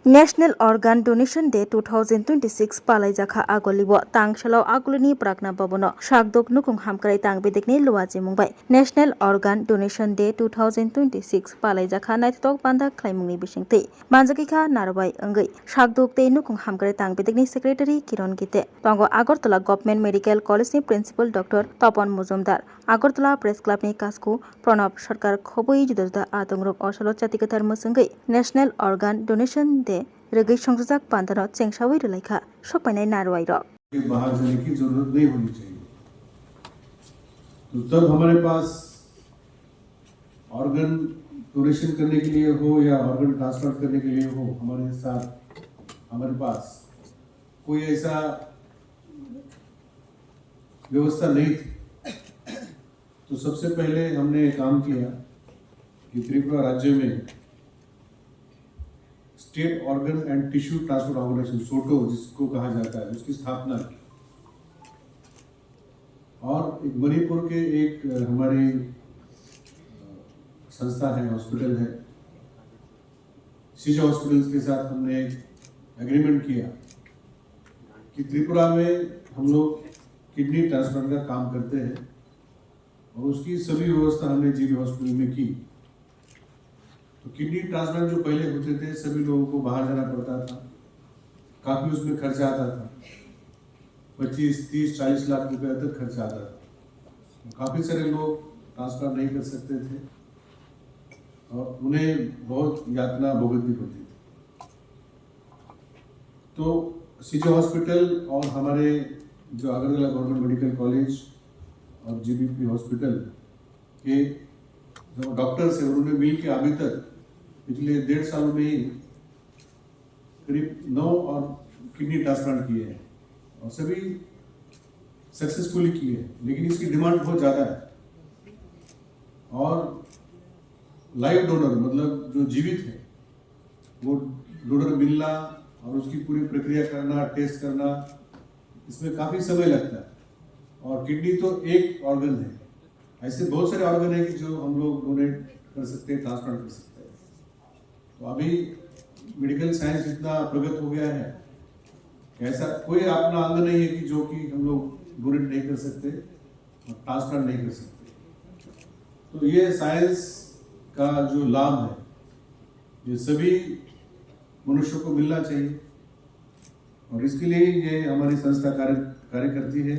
National organ donation day 2026 पालाई जाखा आगोलिबो तांगशालाव आगोलनि प्रागना भवन शाकदोक नुकुं हामक्राय तांग बेदेखनि लुवाजे मुंबाय नेशनल अर्गान डोनेशन डे 2026 पालाई जाखा नाइथक बान्दा ख्लाइमुंनि बिसिंथि मानजाकिखा नारबाय अंगै शाकदोक ते नुकुं हामक्राय तांग बेदेखनि सेक्रेटारि किरण गीते तंगो आगरतला गभर्नमेंट मेडिकल कॉलेजनि principal doctor Tapan Majumdar Agartala press क्लाबनि कास्को प्रणब सरकार खबै जुदा जुदा आतंग्रक असल जातिगथार मुसुंगै नेशनल अर्गान डोनेशन डे रगै संजाक पांतनो चेंगसावै रलाइखा सकपाइनाय नारवाई र बाहर जाने की जरूरत नहीं होनी चाहिए। तो तब हमारे पास ऑर्गन डोनेशन करने के लिए हो या ऑर्गन ट्रांसप्लांट करने के लिए हो, हमारे साथ हमारे पास कोई ऐसा व्यवस्था नहीं थी। तो सबसे पहले हमने काम किया कि त्रिपुरा राज्य में state organ and tissue transport organisation SOTTO जिसको कहा जाता है, उसकी स्थापना की। और एक मणिपुर के एक हमारी संस्था है, हॉस्पिटल है, सीजो हॉस्पिटल्स के साथ हमने एग्रीमेंट किया कि त्रिपुरा में हम लोग किडनी ट्रांसप्लांट का काम करते हैं और उसकी सभी व्यवस्था हमने जीबी हॉस्पिटल में की। तो किडनी ट्रांसप्लांट जो पहले होते थे सभी लोगों को बाहर जाना पड़ता था, काफी उसमें खर्चा आता था, 25, 30, 40 लाख रुपए तक खर्चा आता था। काफी सारे लोग ट्रांसप्लांट नहीं कर सकते थे और उन्हें बहुत यातना भुगतनी पड़ती थी। तो सीजो हॉस्पिटल और हमारे जो अगरतला गवर्नमेंट मेडिकल कॉलेज और जीबीपी हॉस्पिटल के जो डॉक्टर्स हैं उन्होंने मिल के अभी तक पिछले 1.5 सालों में ही करीब 9 और किडनी ट्रांसप्लांट किए हैं और सभी सक्सेसफुली किए हैं। लेकिन इसकी डिमांड बहुत ज़्यादा है और लाइव डोनर मतलब जो जीवित है वो डोनर मिलना और उसकी पूरी प्रक्रिया करना, टेस्ट करना, इसमें काफ़ी समय लगता है। और किडनी तो एक ऑर्गन है, ऐसे बहुत सारे ऑर्गन है कि जो हम लोग डोनेट कर सकते हैं, ट्रांसप्लांट कर सकते हैं। तो अभी मेडिकल साइंस इतना प्रगत हो गया है कि ऐसा कोई अपना अंग नहीं है कि जो कि हम लोग डोनेट नहीं कर सकते और ट्रांसप्लांट नहीं कर सकते। तो ये साइंस का जो लाभ है ये सभी मनुष्यों को मिलना चाहिए और इसके लिए ये हमारी संस्था कार्य करती है।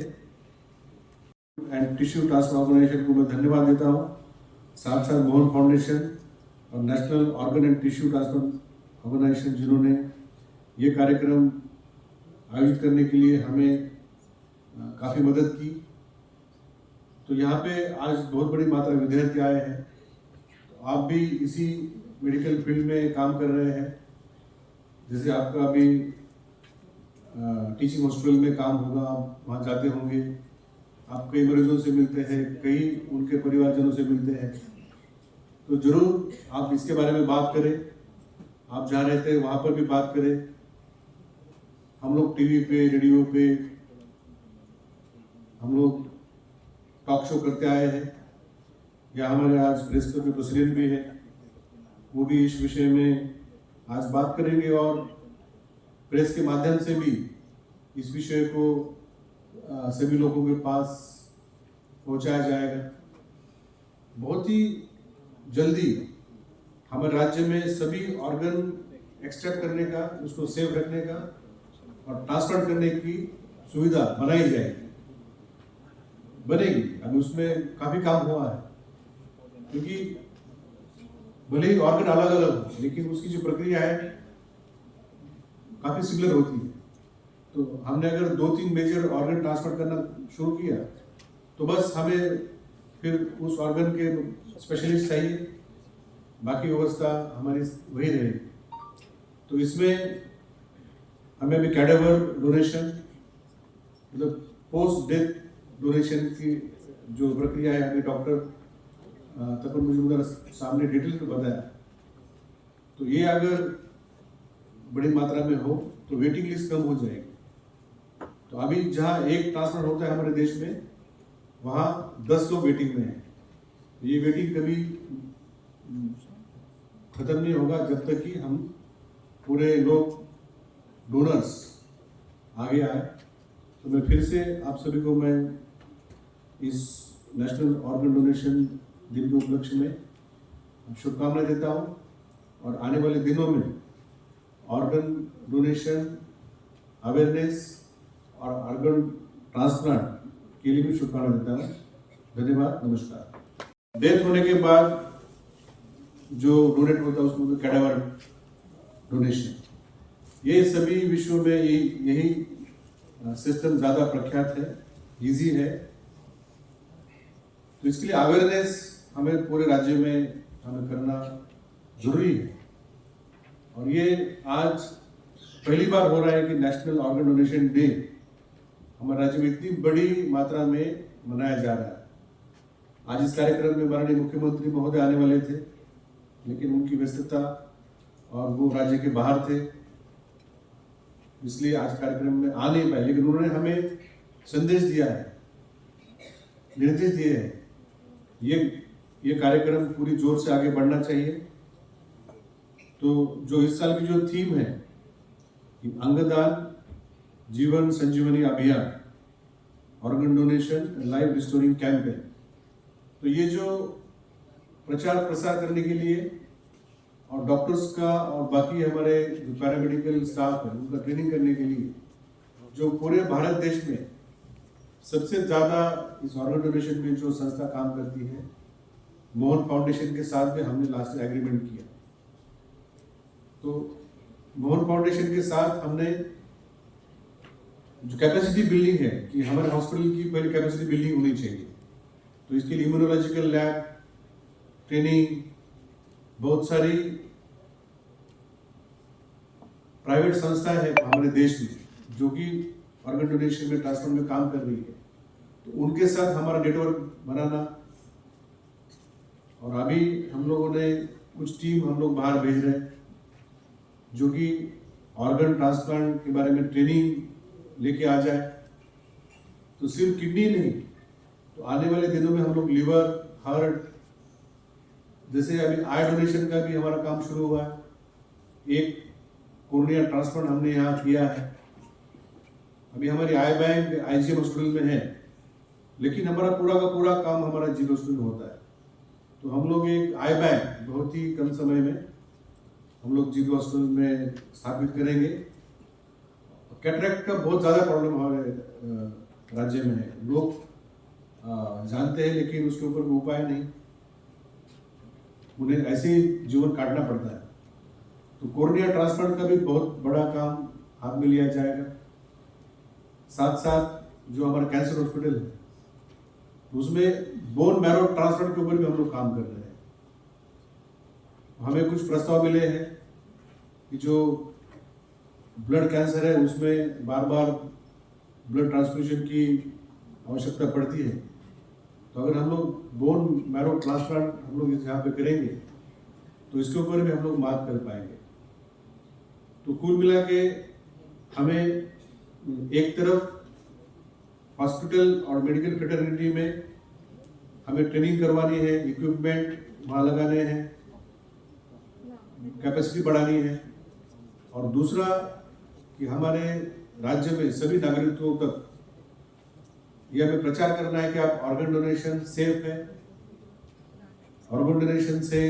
एंड टिश्यू ट्रांसप्लांट ऑर्गेनाइजेशन को मैं धन्यवाद देता हूँ, साथ साथ मोहन फाउंडेशन और national organ and tissue transplant organisation जिन्होंने ये कार्यक्रम आयोजित करने के लिए हमें काफ़ी मदद की। तो यहाँ पे आज बहुत बड़ी मात्रा में विद्यार्थी आए हैं। तो आप भी इसी मेडिकल फील्ड में काम कर रहे हैं, जैसे आपका अभी टीचिंग हॉस्पिटल में काम होगा, आप वहाँ जाते होंगे, आप कई मरीजों से मिलते हैं, कई उनके परिवारजनों से मिलते हैं। तो जरूर आप इसके बारे में बात करें, आप जहाँ रहते हैं वहाँ पर भी बात करें। हम लोग टीवी पे, रेडियो पे हम लोग टॉक शो करते आए हैं, या हमारे आज प्रेस क्लब के प्रेसिडेंट भी है, वो भी इस विषय में आज बात करेंगे और प्रेस के माध्यम से भी इस विषय को सभी लोगों के पास पहुंचाया जाएगा। बहुत ही जल्दी हमारे राज्य में सभी ऑर्गन एक्सट्रैक्ट करने का, उसको सेव रखने का और ट्रांसप्लांट करने की सुविधा बनाई जाएगी, बनेगी। अभी उसमें काफी काम हुआ है, क्योंकि भले ही ऑर्गन अलग अलग हो लेकिन उसकी जो प्रक्रिया है काफी सिमिलर होती है। तो हमने अगर 2-3 मेजर ऑर्गन ट्रांसफर करना शुरू किया तो बस हमें फिर उस ऑर्गन के स्पेशलिस्ट चाहिए, बाकी व्यवस्था हमारी वही रहेगी। तो इसमें हमें अभी कैडेवर डोनेशन मतलब पोस्ट डेथ डोनेशन की जो प्रक्रिया है, अभी डॉक्टर तपन मुजुमदार सामने डिटेल में बताया। तो ये अगर बड़ी मात्रा में हो तो वेटिंग लिस्ट कम हो जाएगी। तो अभी जहाँ एक ट्रांसप्लांट होता है हमारे देश में, वहाँ 10 लोग वेटिंग में हैं। ये वेटिंग कभी खत्म नहीं होगा जब तक कि हम पूरे लोग डोनर्स आगे आए। तो मैं फिर से आप सभी को मैं इस नेशनल ऑर्गन डोनेशन दिन के उपलक्ष्य में शुभकामनाएं देता हूँ और आने वाले दिनों में ऑर्गन डोनेशन अवेयरनेस और ऑर्गन ट्रांसप्लांट के लिए भी शुभकामनाएं देता हूँ। धन्यवाद, नमस्कार। डेथ होने के बाद जो डोनेट होता है उसको कैडावर डोनेशन, ये सभी विश्व में यही सिस्टम ज़्यादा प्रख्यात है, इजी है। तो इसके लिए अवेयरनेस हमें पूरे राज्य में हमें करना जरूरी है। और ये आज पहली बार हो रहा है कि नेशनल ऑर्गन डोनेशन डे हमारे राज्य में इतनी बड़ी मात्रा में मनाया जा रहा है। आज इस कार्यक्रम में माननीय मुख्यमंत्री महोदय आने वाले थे, लेकिन उनकी व्यस्तता और वो राज्य के बाहर थे, इसलिए आज कार्यक्रम में आ नहीं पाए। लेकिन उन्होंने हमें संदेश दिया है, निर्देश दिए हैं, ये कार्यक्रम पूरी जोर से आगे बढ़ना चाहिए। तो जो इस साल की जो थीम है कि अंगदान जीवन संजीवनी अभियान, organ donation life restoring campaign, तो ये जो प्रचार प्रसार करने के लिए और डॉक्टर्स का और बाकी हमारे जो पैरामेडिकल स्टाफ है उनका ट्रेनिंग करने के लिए जो पूरे भारत देश में सबसे ज़्यादा इस ऑर्गन डोनेशन में जो संस्था काम करती है, मोहन फाउंडेशन के साथ में हमने लास्ट एग्रीमेंट किया। तो मोहन फाउंडेशन के साथ हमने जो कैपेसिटी बिल्डिंग है कि हमारे हॉस्पिटल की पहले कैपेसिटी बिल्डिंग होनी चाहिए, तो इसके लिए इम्यूनोलॉजिकल लैब ट्रेनिंग, बहुत सारी प्राइवेट संस्था है हमारे देश में जो कि ऑर्गन डोनेशन में ट्रांसप्लांट में काम कर रही है, तो उनके साथ हमारा नेटवर्क बनाना। और अभी हम लोगों ने कुछ टीम हम लोग बाहर भेज रहे हैं जो कि ऑर्गन ट्रांसप्लांट के बारे में ट्रेनिंग लेके आ जाए। तो सिर्फ किडनी नहीं, तो आने वाले दिनों में हम लोग लिवर, हार्ट, जैसे अभी आई डोनेशन का भी हमारा काम शुरू हुआ है। एक कोर्निया ट्रांसप्लांट हमने यहाँ किया है। अभी हमारी आई बैंक आईजीएम हॉस्पिटल में है, लेकिन हमारा पूरा का पूरा काम हमारा जी हॉस्पिटल में होता है। तो हम लोग एक आई बैंक बहुत ही कम समय में हम लोग जी हॉस्पिटल में स्थापित करेंगे। कैटरेक्ट का बहुत ज़्यादा प्रॉब्लम हमारे राज्य में है, लोग जानते हैं लेकिन उसके ऊपर कोई उपाय नहीं, उन्हें ऐसे ही जीवन काटना पड़ता है। तो कोर्निया ट्रांसप्लांट का भी बहुत बड़ा काम हाथ में लिया जाएगा। साथ साथ जो हमारा कैंसर हॉस्पिटल है उसमें बोन मैरो ट्रांसप्लांट के ऊपर भी हम लोग काम कर रहे हैं। हमें कुछ प्रस्ताव मिले हैं कि जो ब्लड कैंसर है उसमें बार बार ब्लड ट्रांसफ्यूजन की आवश्यकता पड़ती है, तो अगर हम लोग बोन मैरो ट्रांसप्लांट हम लोग यहाँ पे करेंगे तो इसके ऊपर भी हम लोग बात कर पाएंगे। तो कुल मिला के हमें एक तरफ हॉस्पिटल और मेडिकल फ्रेटर्निटी में हमें ट्रेनिंग करवानी है, इक्विपमेंट वहाँ लगाने हैं, कैपेसिटी बढ़ानी है, और दूसरा कि हमारे राज्य में सभी नागरिकों तक यह हमें प्रचार करना है कि आप ऑर्गन डोनेशन सेफ है। ऑर्गन डोनेशन से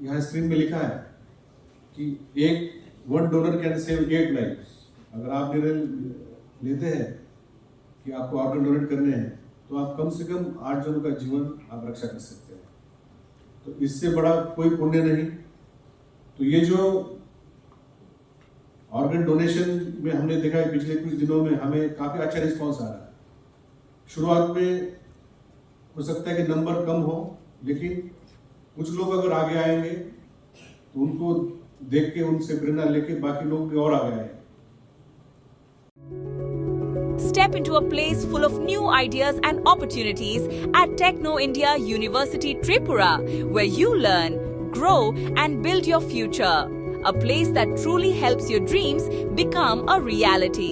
यहाँ स्क्रीन में लिखा है कि one donor can save 8 lives. अगर आप निर्णय लेते हैं कि आपको ऑर्गन डोनेट करने हैं तो आप कम से कम 8 जनों का जीवन आप रक्षा कर सकते हैं। तो इससे बड़ा कोई पुण्य नहीं। तो ये जो ऑर्गन डोनेशन में हमने देखा है पिछले कुछ दिनों में हमें काफ़ी अच्छा रिस्पांस आ रहा है। शुरुआत में हो सकता है कि नंबर कम हो, लेकिन कुछ लोग अगर आगे आएंगे तो उनको देख के उनसे प्रेरणा लेके बाकी लोग भी और आगे आएंगे। Step into a place full of new ideas and opportunities at Techno India University Tripura, where you learn, grow and build your future. A place that truly helps your dreams become a reality.